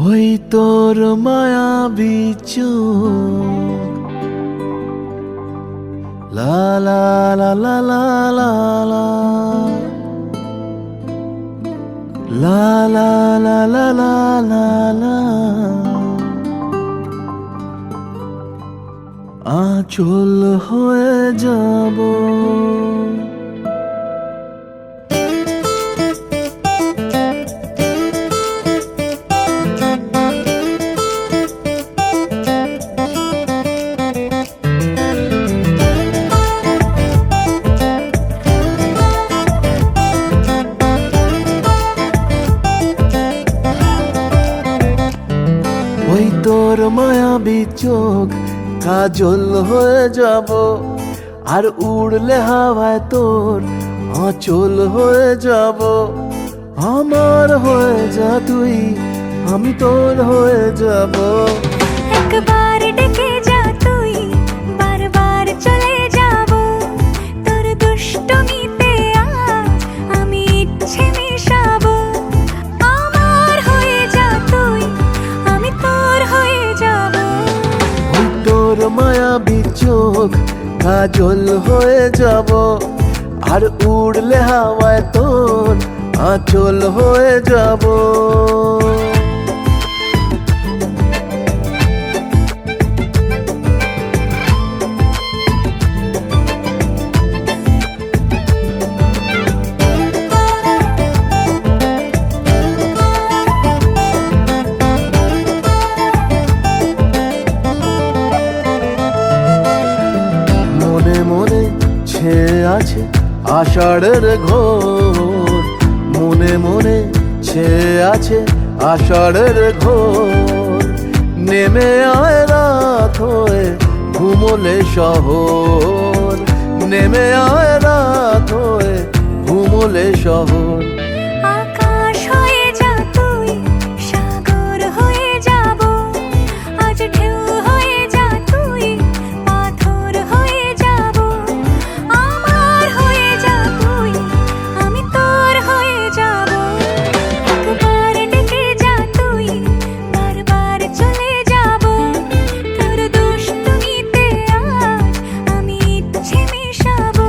ওই তোর মায়াবী চোখ লা লা লা লা লা লা লা লা লা লা লা লা লা আঁচল হয়ে যাব ওই তোর মায়াবী চোখ কাজল হয়ে যাব আর উড়লে হাওয়ায় তোর আঁচল হয়ে যাব আমার হয়ে যা তুই আমি তোর হয়ে যাব একবার ডেকে যা তুই বারবার চলে যাব তোর দুষ্টমিতে আজ আমি ইচ্ছে মিশাবো আমার হয়ে যা তুই আমি তোর হয়ে যাব ওই তোর মায়াবী চোখ কাজল হয়ে যাব আর উড়লে হাওয়ায় তোর আঁচল হয়ে যাব আষাঢ়ের ঘোর, মনে মনে ছেয়ে আছে আষাঢ়ের ঘোর। নেমে আয় রাত হয়ে ঘুমোলে শহর, নেমে আয় রাত হয়ে ঘুমোলে শহর। আকাশ হয়ে যা তুই, সাগর হয়ে যাব, আজ ঢেউ হয়ে যা তুই, পাথর হয়ে যাব। আমার হয়ে যা তুই, আমি তোর হয়ে যাব। একবার ডেকে যা তুই, বারবার চলে যাব। তোর দুষ্টুমিতে আজ আমি ইচ্ছে মেশাবো।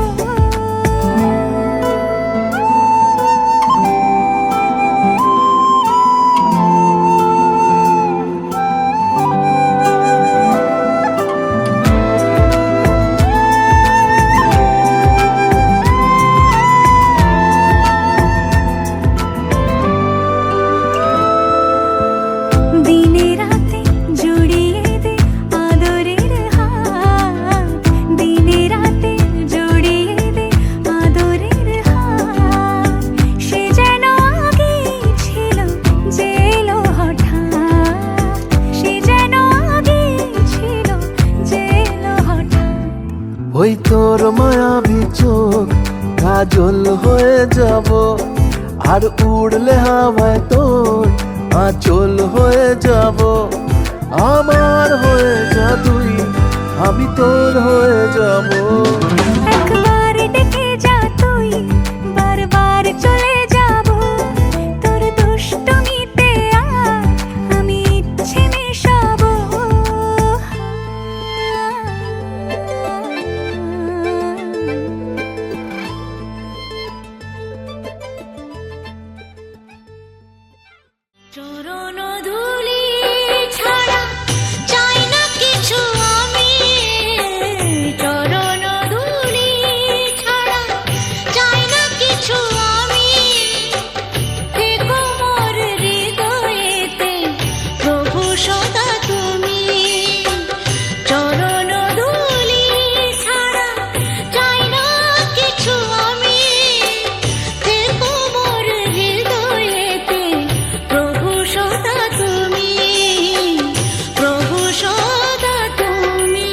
দিনে রাতে জড়িয়ে দে আদরের হাত, দিনে রাতে জড়িয়ে দে আদরের হাত। সে যেন আগে ছিল যে এলো হঠাৎ, সে যেন আগে ছিল যে এলো হঠাৎ। ওই তোর মায়াবী চোখ কাজল হয়ে যাব, আর উড়লে হাওয়ায় তোর আঁচল হয়ে যাব। আমার হয়ে যা তুই, আমি তোর হয়ে যাব। একবার ডেকে যা তুই, বারবার চলে যাব। তোর দুষ্টুমিতে আজ আমি ইচ্ছে মেশাবো। চরণ ধুলি ছাড়া চাই না কিছু আমি, চরণ ধুলি ছাড়া চাই না কিছু আমি। থেকো মোর হৃদয়েতে প্রভু সদা তুমি, চরণ ধুলি ছাড়া চাই না কিছু আমি। থেকো মোর হৃদয়েতে প্রভু সদা তুমি, প্রভু সদা তুমি।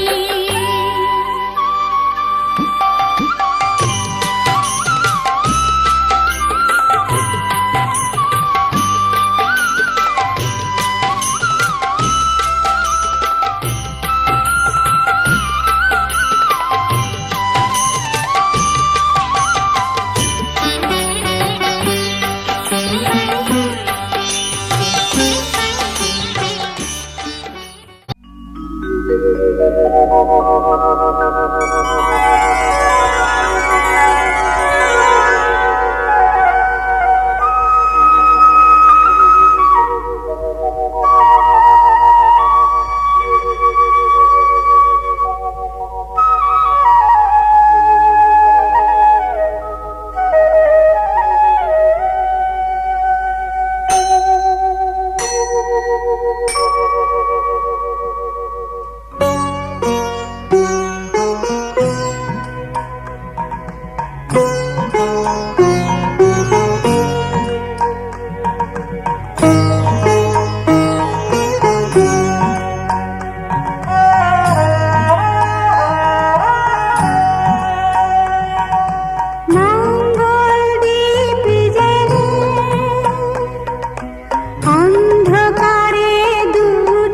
অন্ধকারে দু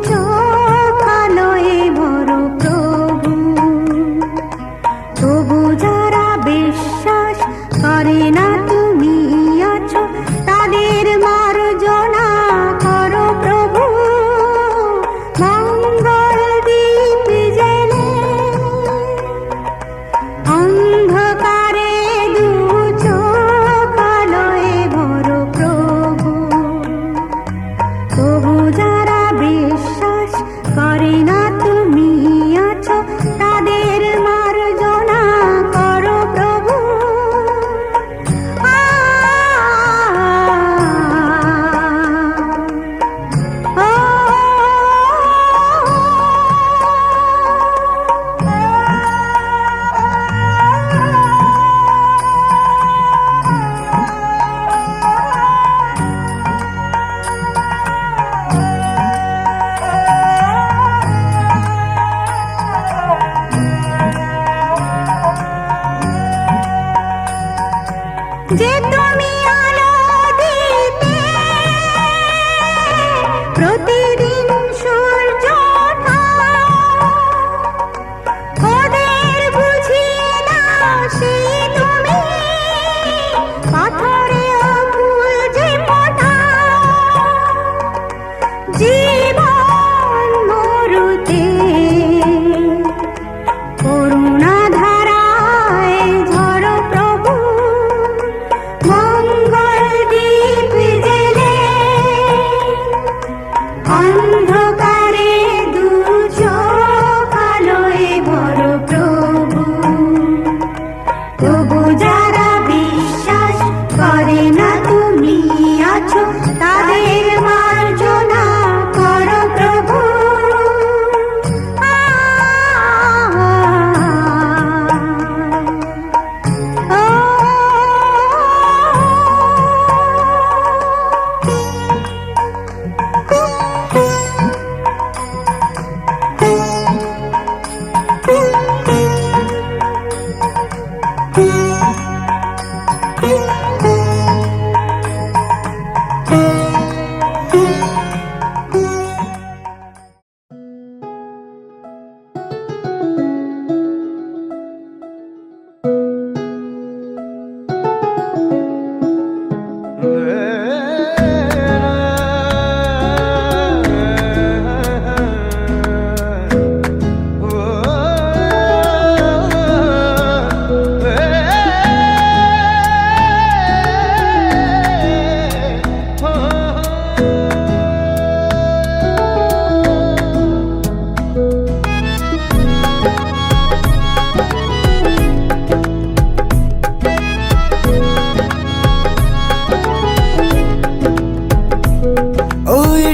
চোখ আলো অন্ধকারে দু চোখ আলোয় বড় প্রভু, তবু যারা বিশ্বাস করে না তুমি আছো, তাদের মার্জনা করো প্রভু।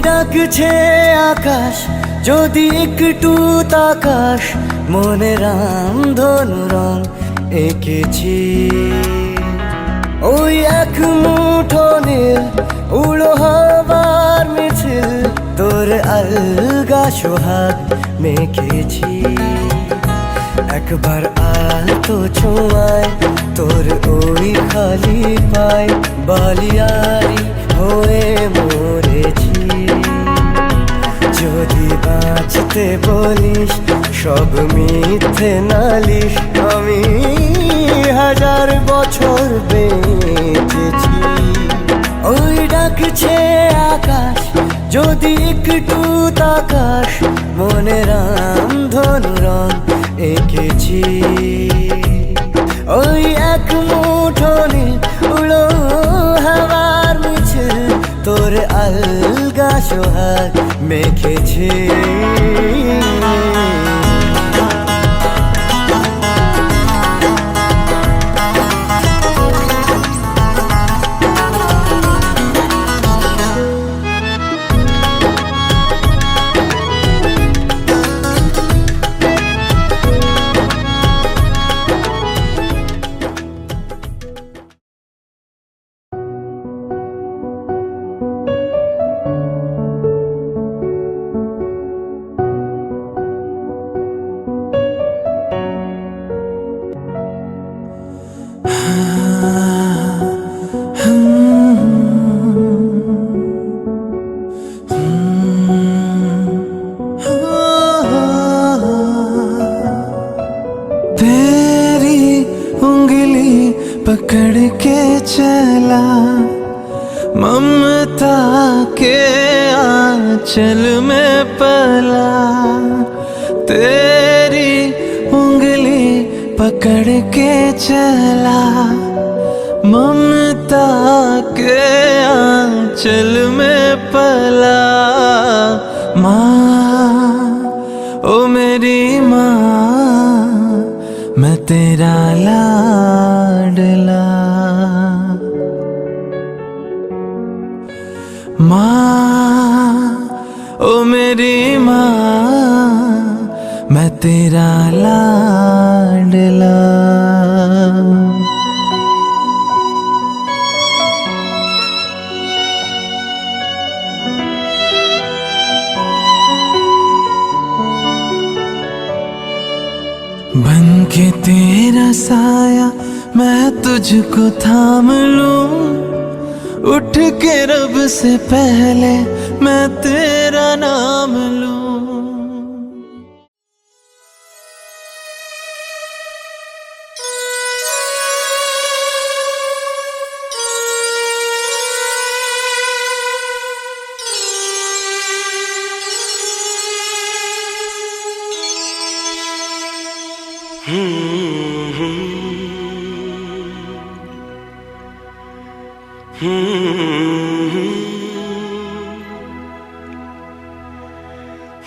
ডাকছে আকাশ, যদি একটু তাকাস, মনে রামধনু রং এঁকেছি। ওই এক মুঠো নীল উড়ো হবার মিছিল, তোর আলগা সোহাগ মেখেছি। একবার আলতো ছোঁয়ায় তোর ওই খালি পায়, বালিয়ারি হয়ে মরেছি। যদি বাঁচতে বলিস সব মিথ্যে নালিশ, আমি 1000 বছর বেঁচেছি। ওই ডাকছে আকাশ, যদি একটু তাকাস, মনে রামধনু রং এঁকেছি। ওই এক মুঠো নীল উড়ো হাওয়ার মিছিল, তোর আলগা সোহাগ মেখেছি। पकड़ के चला ममता के आंचल में पला, तेरी उंगली पकड़ के चला ममता के आंचल में पला। माँ ओ मेरी माँ, मैं तेरा लाडला। माँ ओ मेरी माँ, मैं तेरा लाडला। बन के तेरा साया मैं तुझको थाम लूं, उठ के रब से पहले मैं तेरा नाम लूं।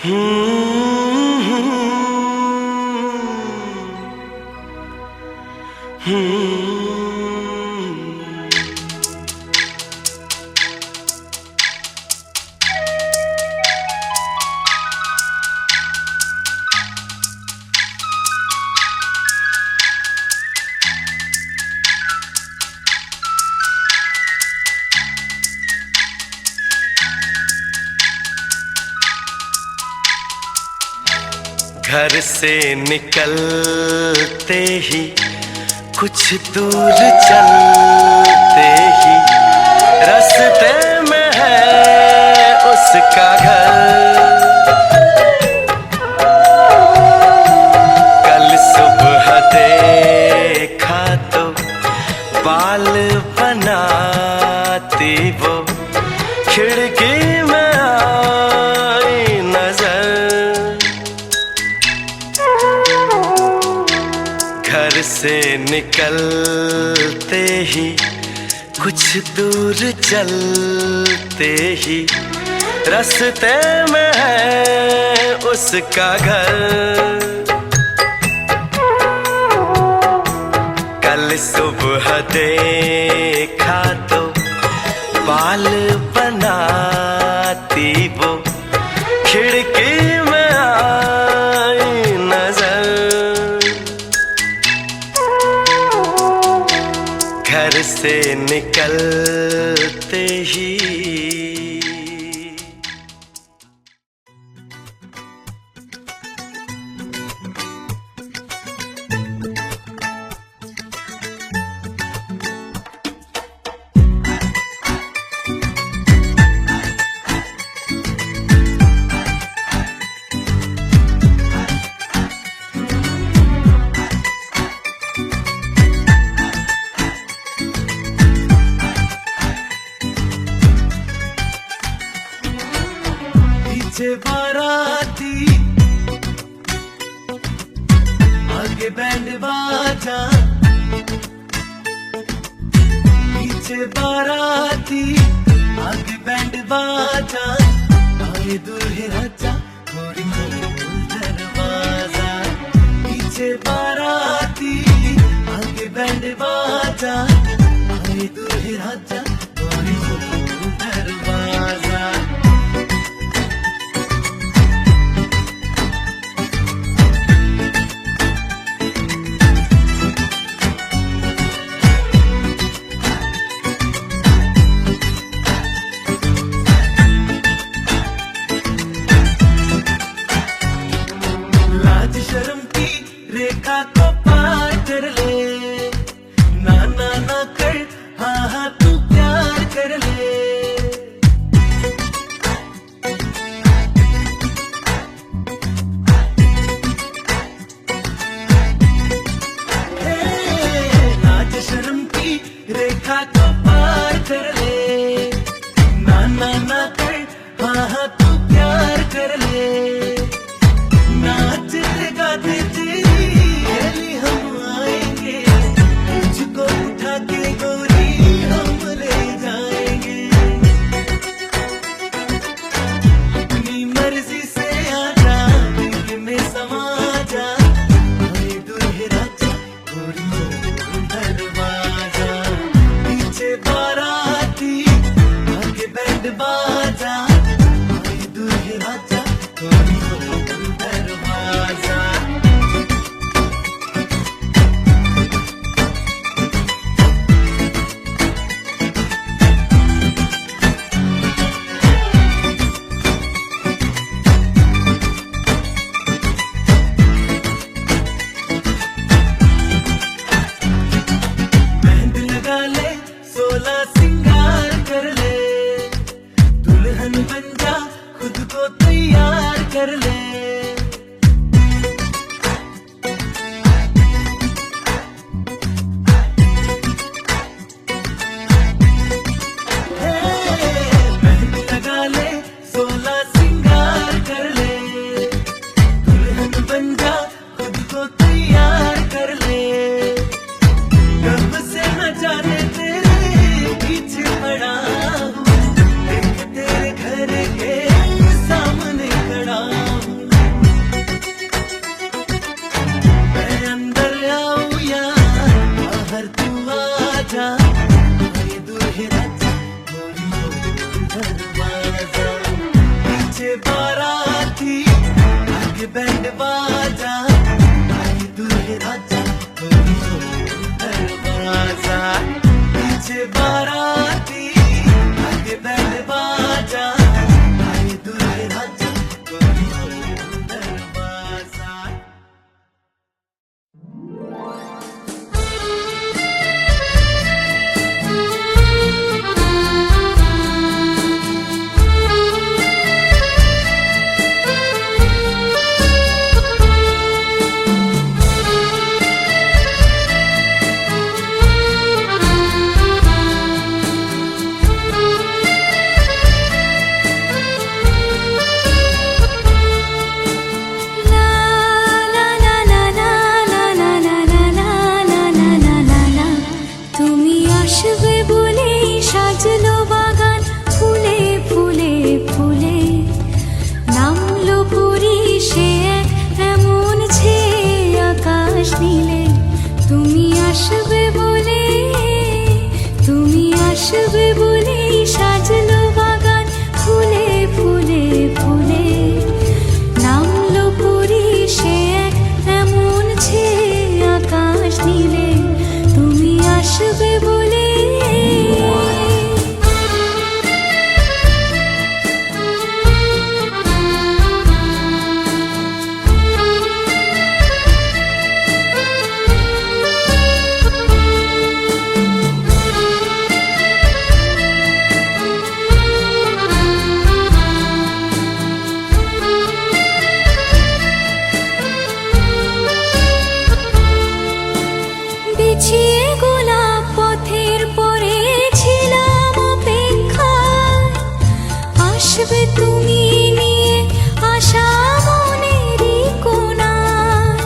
घर से निकलते ही कुछ दूर चलते ही रास्ते में है उसका घर। कल सुबह देखा तो बाल बनाती वो खिड़की में आई नजर। घर से निकलते ही कुछ दूर चलते ही रास्ते में है उसका घर। कल सुबह देखा तो बाल बनाती वो खिड़की में आई नजर। घर से निकलते ही पीछे बाराती आगे बैंड बाजा। पीछे बाराती आगे बैंड बाजा। आए दूल्हे राजा थोड़ी खोल दरवाजा। पीछे बाराती आगे बैंड बाजा। आए दूल्हे राजा थोड़ी खोल दरवाजा। शर्म की रेखा को पार कर ले। ना ना ना कर हाँ हाँ तू प्यार कर ले। लाज शर्म की रेखा को पार कर ले। ना ना ना कर हाँ हाँ तू प्यार कर ले। नाचते गाते तेरी गली हम आएंगे। तुझको उठा के गोरी हम ले जाएंगे। अपनी मर्जी से आजा दिल में समा जा। आए दूल्हे राजा गोरी खोल दरवाजा। पीछे बाराती आगे बैंड बाजा। आए दूल्हे राजा गोरी खोल दरवाजा। मेहंदी लगा ले 16 सिंगार कर ले। दुल्हन बन जा खुद को तैयार कर ले। मेहंदी लगा ले 16 सिंगार कर ले। दुल्हन बन जा खुद को तैयार कर ले। कब से न जाने तेरे पीछे पड़ा हूँ। देख तेरे घर के सामने खड़ा हूँ। আসবে বলে, তুমি আসবে বলে সাজলো বাগান ফুলে ফুলে ফুলে। নামলো পরি সে এক এমন ছেয়ে আকাশ নীলে, তুমি আসবে বলে। বিছিয়ে গোলাপ পথের পরে ছিলাম অপেক্ষায়, আসবে তুমি নিয়ে আশা মনেরই কোণায়।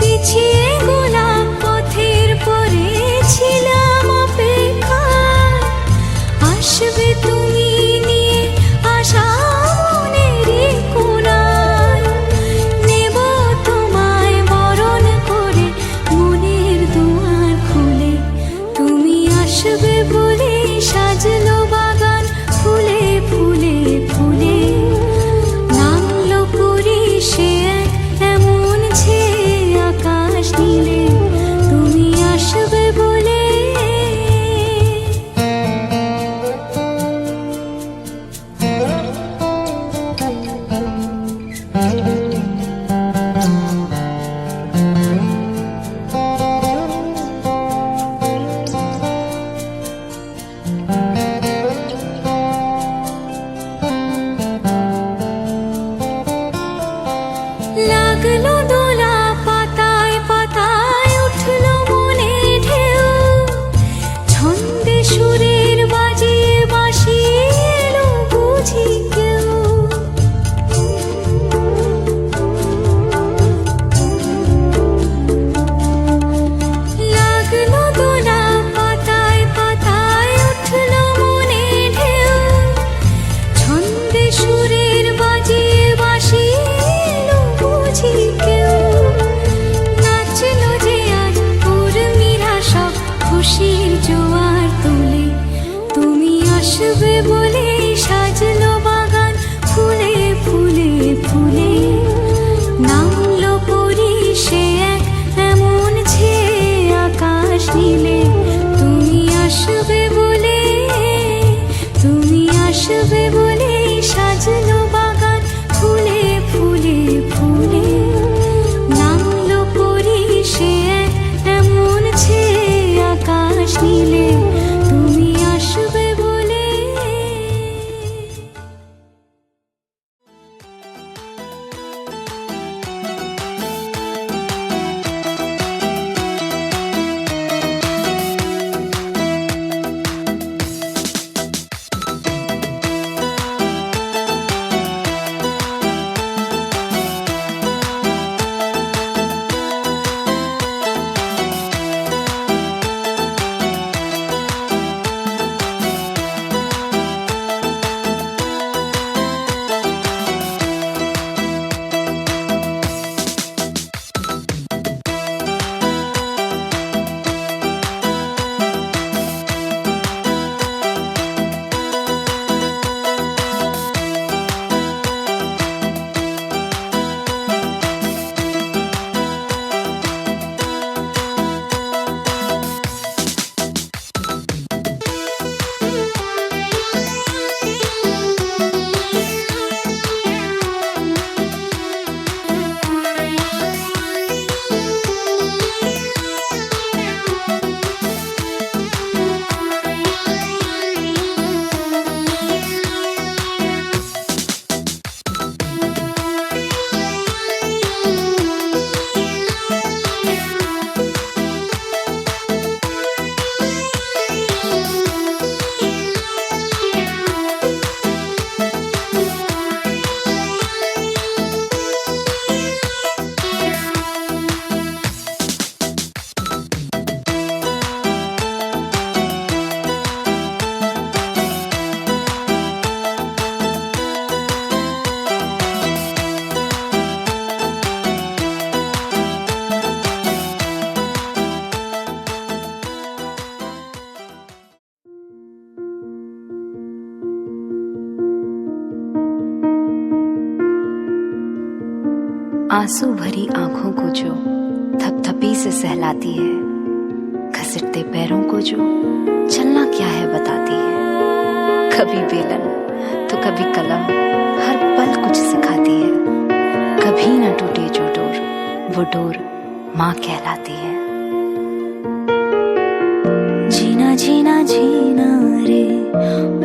বিছিয়ে গোলাপ পথের পরে ছিলাম অপেক্ষায়, আসবে তুমি নিয়ে আশা মনেরই কোণায়। নেব তোমায় বরণ করে মনের দুয়ার খুলে, তুমি আসবে বলে সাজলো বাগান ফুলে ফুলে ফুলে। নামলো পরি সে এক এমন ছেয়ে আকাশ নীলে, তুমি আসবে বলে। লাগলো দোলা পাতায় পাতায় উঠলো মনে ঢেউ, ছন্দে সুরের বাজিয়ে বাঁশি এলো বুঝি কেউ। লাগলো দোলা পাতায় পাতায় উঠলো মনে ঢেউ, ছন্দে সুরের বাজিয়ে বাঁশি এলো বুঝি কেউ। নাচলো যে আজ উর্মিরা সব খুশির জোয়ার তুলে, তুমি আসবে বলে সাজলো বাগান ফুলে ফুলে ফুলে। নামলো পরি সে এক এমন ছেয়ে আকাশ নীলে, তুমি আসবে বলে, তুমি আসবে বলে সাজলো বাগান ফুলে ফুলে ফুলে। নামলো পরি সে এক এমন ছেয়ে আকাশ নীলে, তুমি আসবে বলে। आंसू भरी आंखों को जो थपथपी से सहलाती है, घसीटते पैरों को जो चलना क्या है बताती है। कभी बेलन तो कभी कलम, हर पल कुछ सिखाती है। कभी ना टूटे जो डोर, वो डोर माँ कहलाती है। जीना जीना जीना रे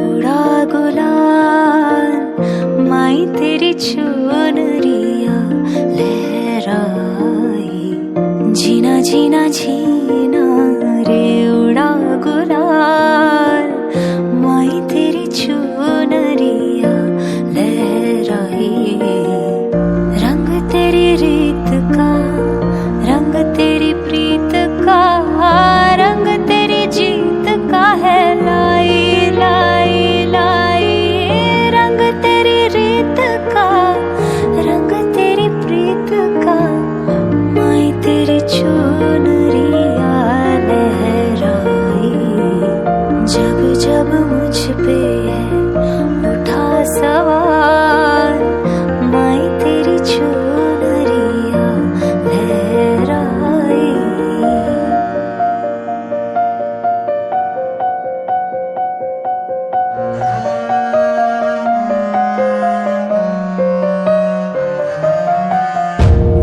उड़ा गुलाल, माई तेरी चुनरिया लहराई। जीना जीना जीना रे उड़ा गुलाल, माई तेरी चुनरिया लहराई। रंग तेरी रीत का, रंग तेरी प्रीत का, रंग तेरी जीत का है लाई लाई लाई। रंग तेरी रीत का, रंग तेरी प्रीत का, माई तेरी चुनरिया लहराई। जब जब मुझ पे है उठा सवार, माई तेरी चुनरिया लहराई।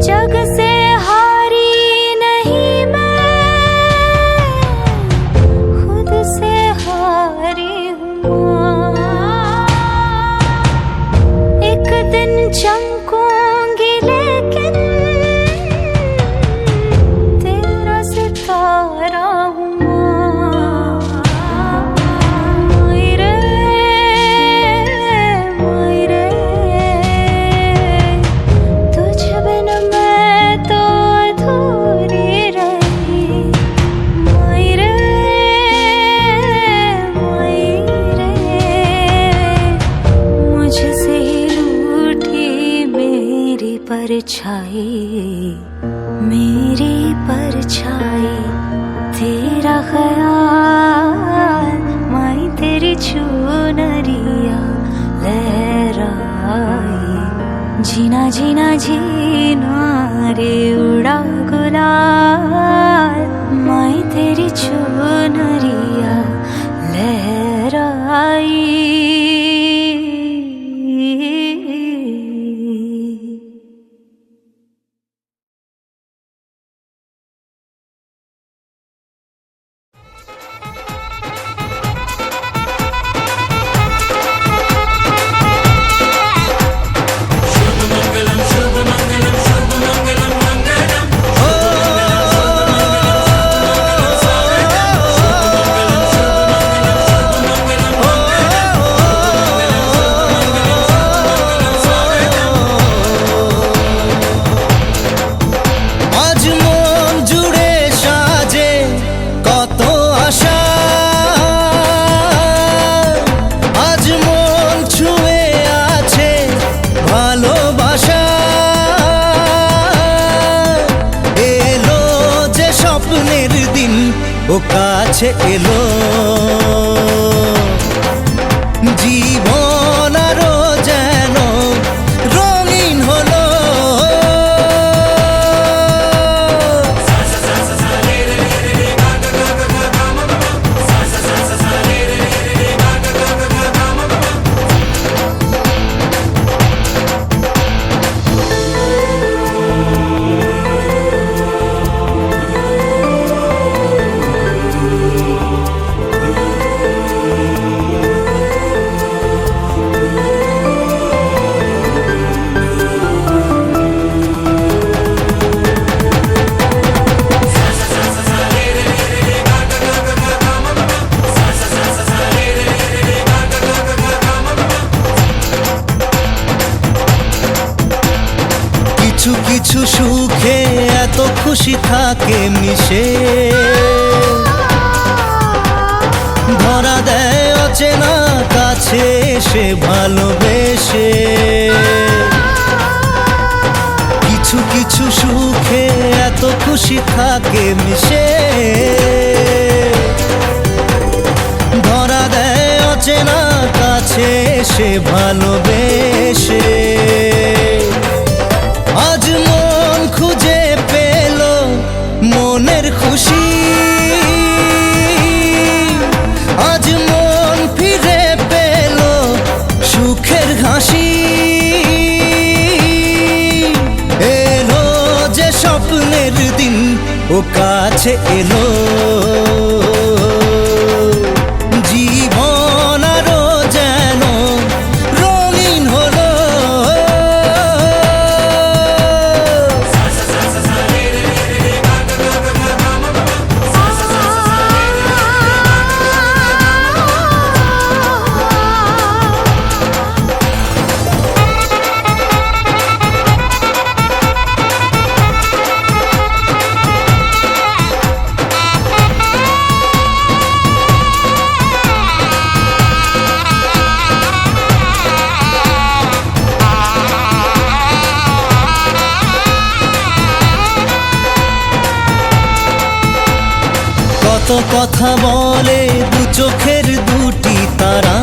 जग से हारी नहीं मैं, खुद से हारी हूँ। एक दिन चमकूंगी लेकिन तेरा सितारा हूँ। मायरे मायरे, तुझ बिन मैं तो अधूरी रही। मायरे मायरे, मुझसे ही रूठी मेरी परछाई, मेरी परछाई। तेरा ख्याल, माई तेरी चुनरिया लहराई। जीना जीना जीना रे उड़ा गुलाल, माई तेरी चुनरिया लहराई। আজ মন জুড়ে সাজে কত আশা, আজ মন ছুঁয়ে আছে ভালোবাসা। এলো যে স্বপ্নের দিন, ও কাছে এলো। জীবন আরো যেন রঙিন হলো। কিছু কিছু সুখে এত খুশি থাকে মিশে, ধরা দেয় অচেনা কাছে এসে ভালোবেসে। কিছু কিছু সুখে এত খুশি থাকে মিশে, ধরা দেয় অচেনা কাছে এসে ভালোবেসে। আজ কাছে এলো জীবন আরো যেন রঙিন হলো। কত কথা বলে দু চোখের দুটি তারা,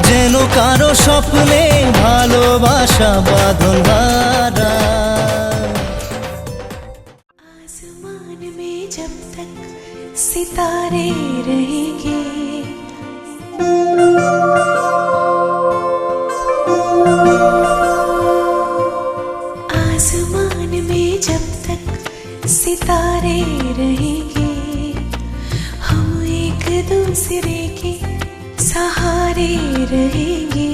যেন কারো স্বপ্নে ভালোবাসা বাঁধন হারা। आसमान में जब तक सितारे रहेंगे, आसमान में जब तक सितारे रहेंगे, हम एक दूसरे के सहारे रहेंगे।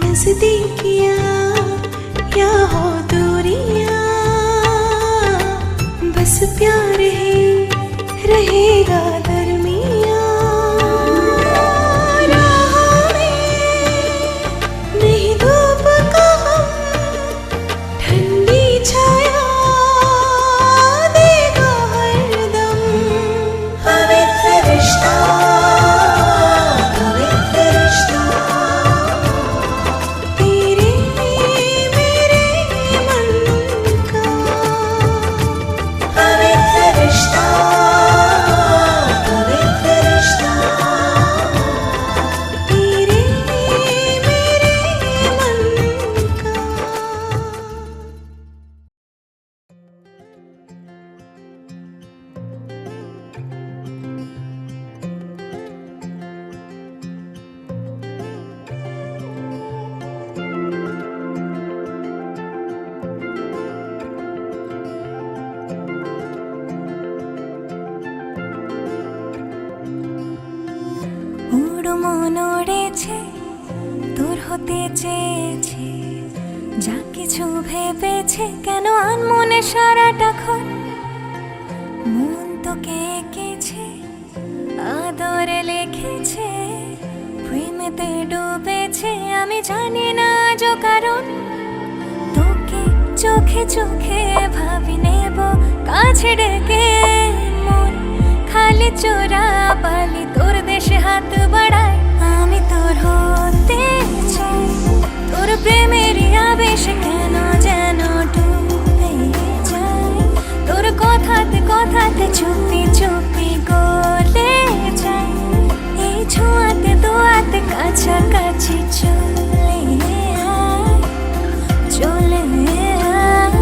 नजदीकियाँ या हो दूरियाँ, बस प्यार ही रहेगा दरमियाँ। राहों में नहीं धूप का हम, ठंडी छाया देगा हरदम। पवित्र रिश्ता, पवित्र रिश्ता, तेरे मेरे मन का। पवित्र रिश्ता, पवित्र रिश्ता, तेरे मेरे मन का। উড়ো মন উড়েছে, তোর হতে চেয়েছে, যা কিছু ভেবেছে কেন আনমনে সারাটাক্ষণ। মন তোকে এঁকেছে, আদরে লিখেছে, প্রেমেতে ডুবেছে, আমি জানি না আজও কারণ। তোকে চোখে চোখে ভাবি নেব কাছে ডেকে, মন খালি চোরা পালি তোর দেশে হাত বাড়ায়। আমি তোর হতে চাই, তোর প্রেমেরই আবেশে কেন যেন ডুবে যাই। তোর কথাতে কথাতে চুপি চুপি গলে যাই, এই ছোঁয়াতে দোয়াতে কাছাকাছি চলে আয়, চলে আয়।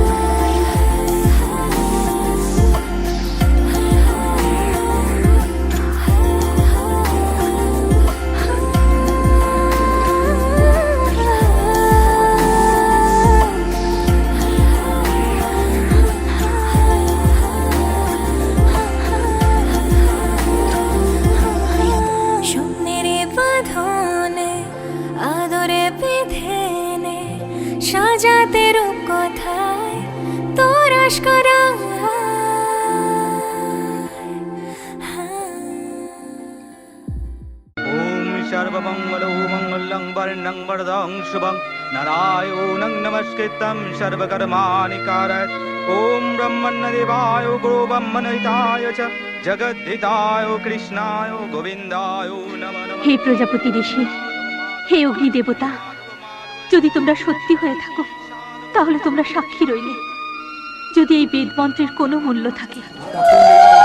স্বপ্নের বাঁধনে আদরে বেঁধে নে, সাজাতে রূপ কথায় তোর আশকরা। ओम सर्वमंगलो मंगलं वर्णं वरदं शुभं नारायणं नमस्कृतं सर्वकर्माणि कारयेत्। ओम ब्रह्मण्यदेवाय गुरु ब्रह्मणहिताय च जगद्धिताय कृष्णाय गोविन्दाय नमः नमः। হে প্রজাপতি ঋষি, হে অগ্নি দেবতা, যদি তোমরা সত্যি হয়ে থাকো তাহলে তোমরা সাক্ষী রইলে। যদি এই বেদ মন্ত্রের কোনো মূল্য থাকে,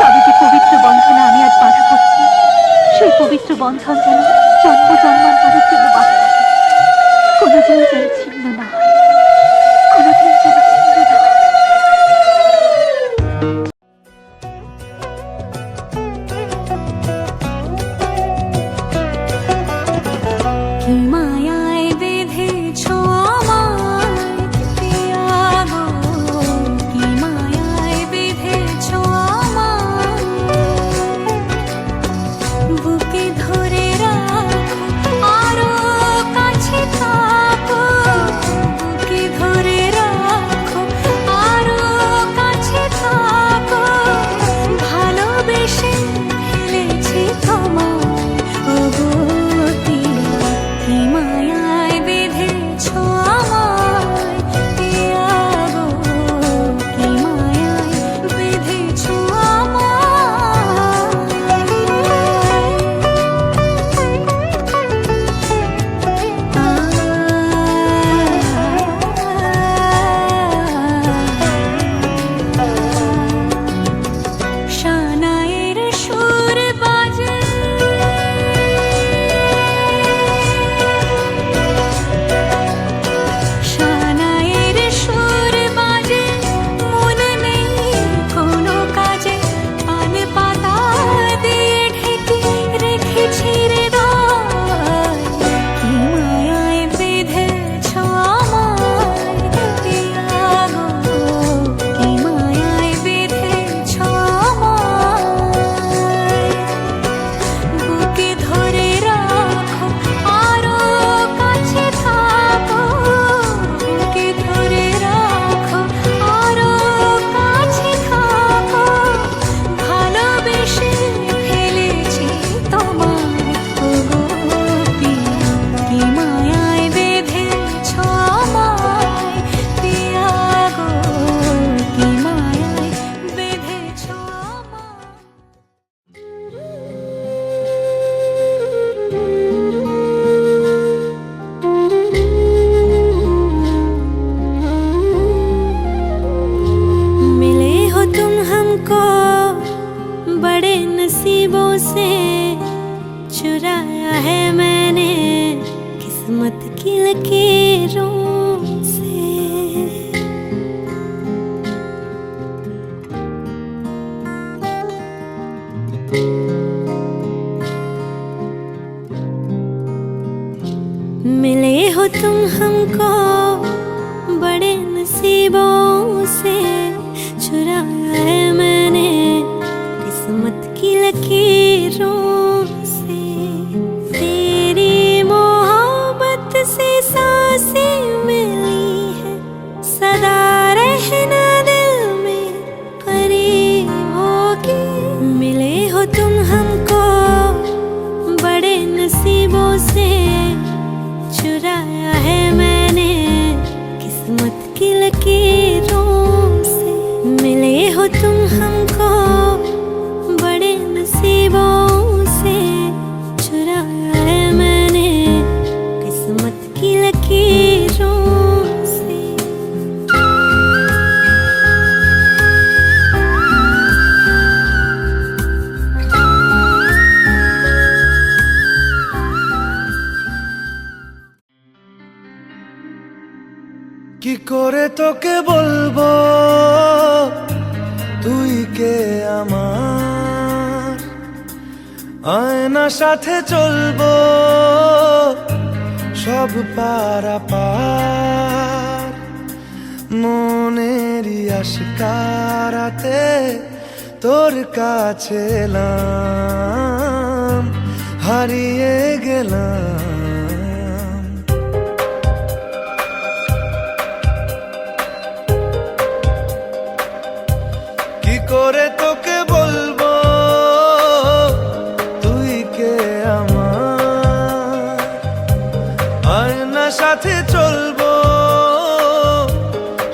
তবে যে পবিত্র বন্ধনে আমি আজ বাধা করছি, সেই পবিত্র বন্ধন যেন জন্ম জন্মান্তরের জন্য বাধা থাকে, কোনোদিন যেন ছিন্ন না হয়, কোনোদিন যেন ছিন্ন না হয়। কি মায়ায় বেঁধেছো আমায় পিয়া গো, से चुराया है मैंने किस्मत की लकीरों से। मिले हो तुम हमको बड़े नसीबों से, चुराया है मैंने किस्मत की लकीरों से। तेरी मोहब्बत से सांसें मिली है, सदा रहना दिल में करीब होगी। मिले हो तुम हमको बड़े नसीबों से, चुराया है मैंने किस्मत की लकीरों से। मिले हो तुम हमको बड़े नसीबों से, चुराया है मैंने किस्मत की लकीरों से। কি করে তোকে বলবো তুই কে আমার, আয়না সাথে চলবো সব পারাপার। মনেরই আশকারাতে তোর কাছে এলাম, হারিয়ে গেলাম। কি করে তোকে বলবো তুই কে আমার, আয়না সাথে চলবো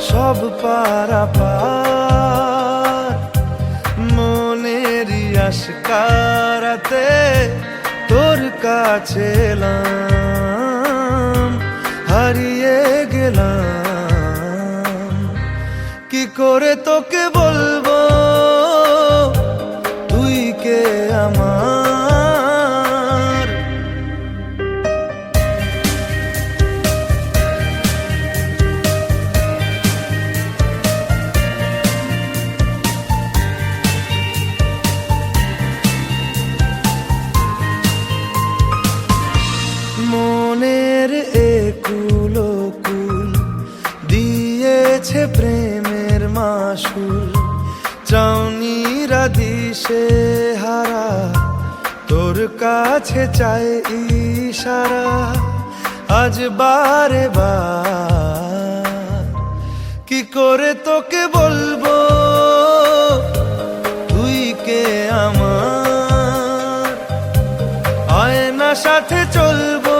সব পারাপার। মনেরই আশকারাতে তোর কাছে এলাম, হারিয়ে গেলাম। কি করে তোকে বলবো তুই কে আমার। মনের একুল কুল দিয়েছে প্রেমের মাসুল, চাউনিরা দিশে হারা তোর কাছে চায় ইশারা। আজ বারে বার কি করে তোকে বলবো তুই কে আমার, আয়না সাথে চলবো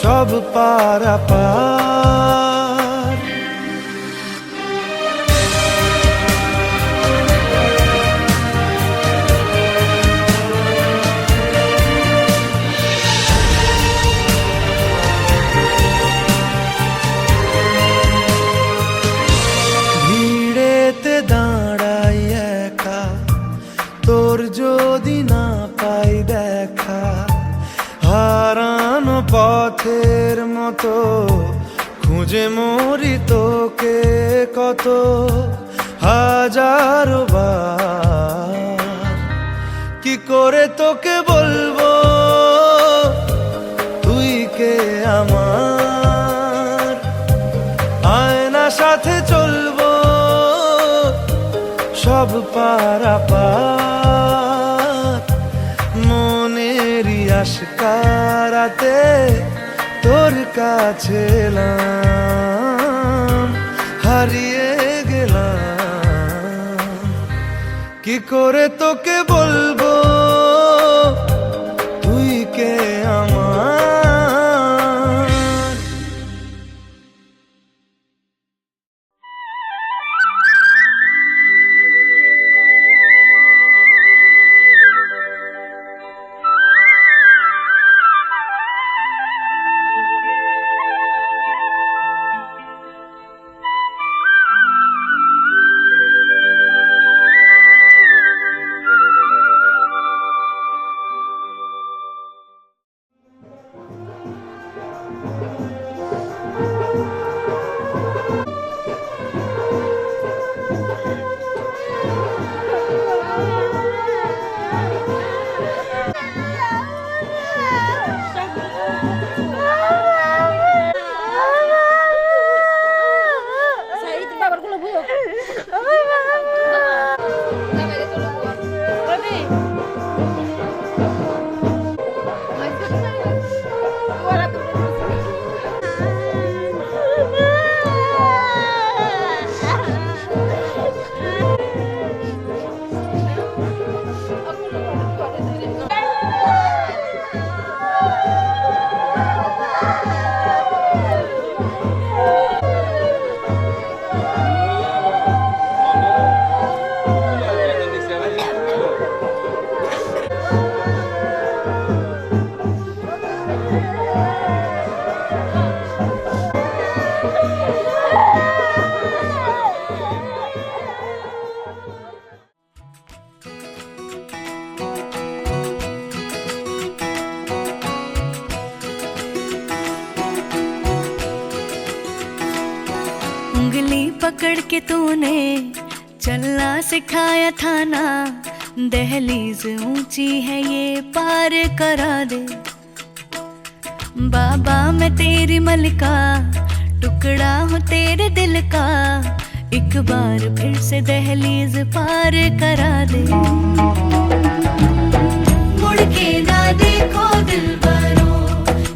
সব পারাপার। ভিড়েতে দাঁড়াই একা তোর যদি না পাই দেখা, হারানো পথের মতো খুঁজে মরি তোকে কত হাজারো বার। কি করে তোকে বলবো তুই কে আমার, আয়না সাথে চলবো সব পারাপার। মনেরই আশকারাতে তোর কাছে এলাম, হারিয়ে গেলাম। কি করে তোকে বলবো তুই কে আমার। उंगली पकड़ के तूने चलना सिखाया था ना, दहलीज ऊंची है ये पार करा दे। बाबा मैं तेरी मलिका, टुकड़ा हूँ तेरे दिल का, एक बार फिर से दहलीज पार करा दे। मुड़ के ना देखो दिलबरो,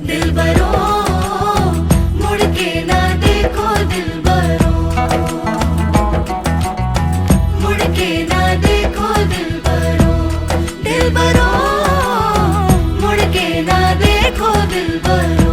दिलबरो, मुड़ के ना देखो दिलबरो, मुड़ के ना देखो दिलबरो, दिलबरो, मुड़ के ना देखो दिलबरो।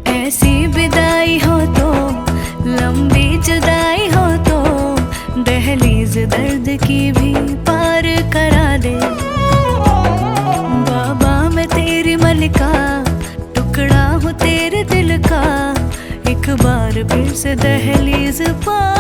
ऐसी विदाई हो तो, लंबी जुदाई हो तो, दहलीज दर्द की भी पार करा दे। बाबा मैं तेरी मलिका, टुकड़ा हूँ तेरे दिल का, एक बार फिर से दहलीज पार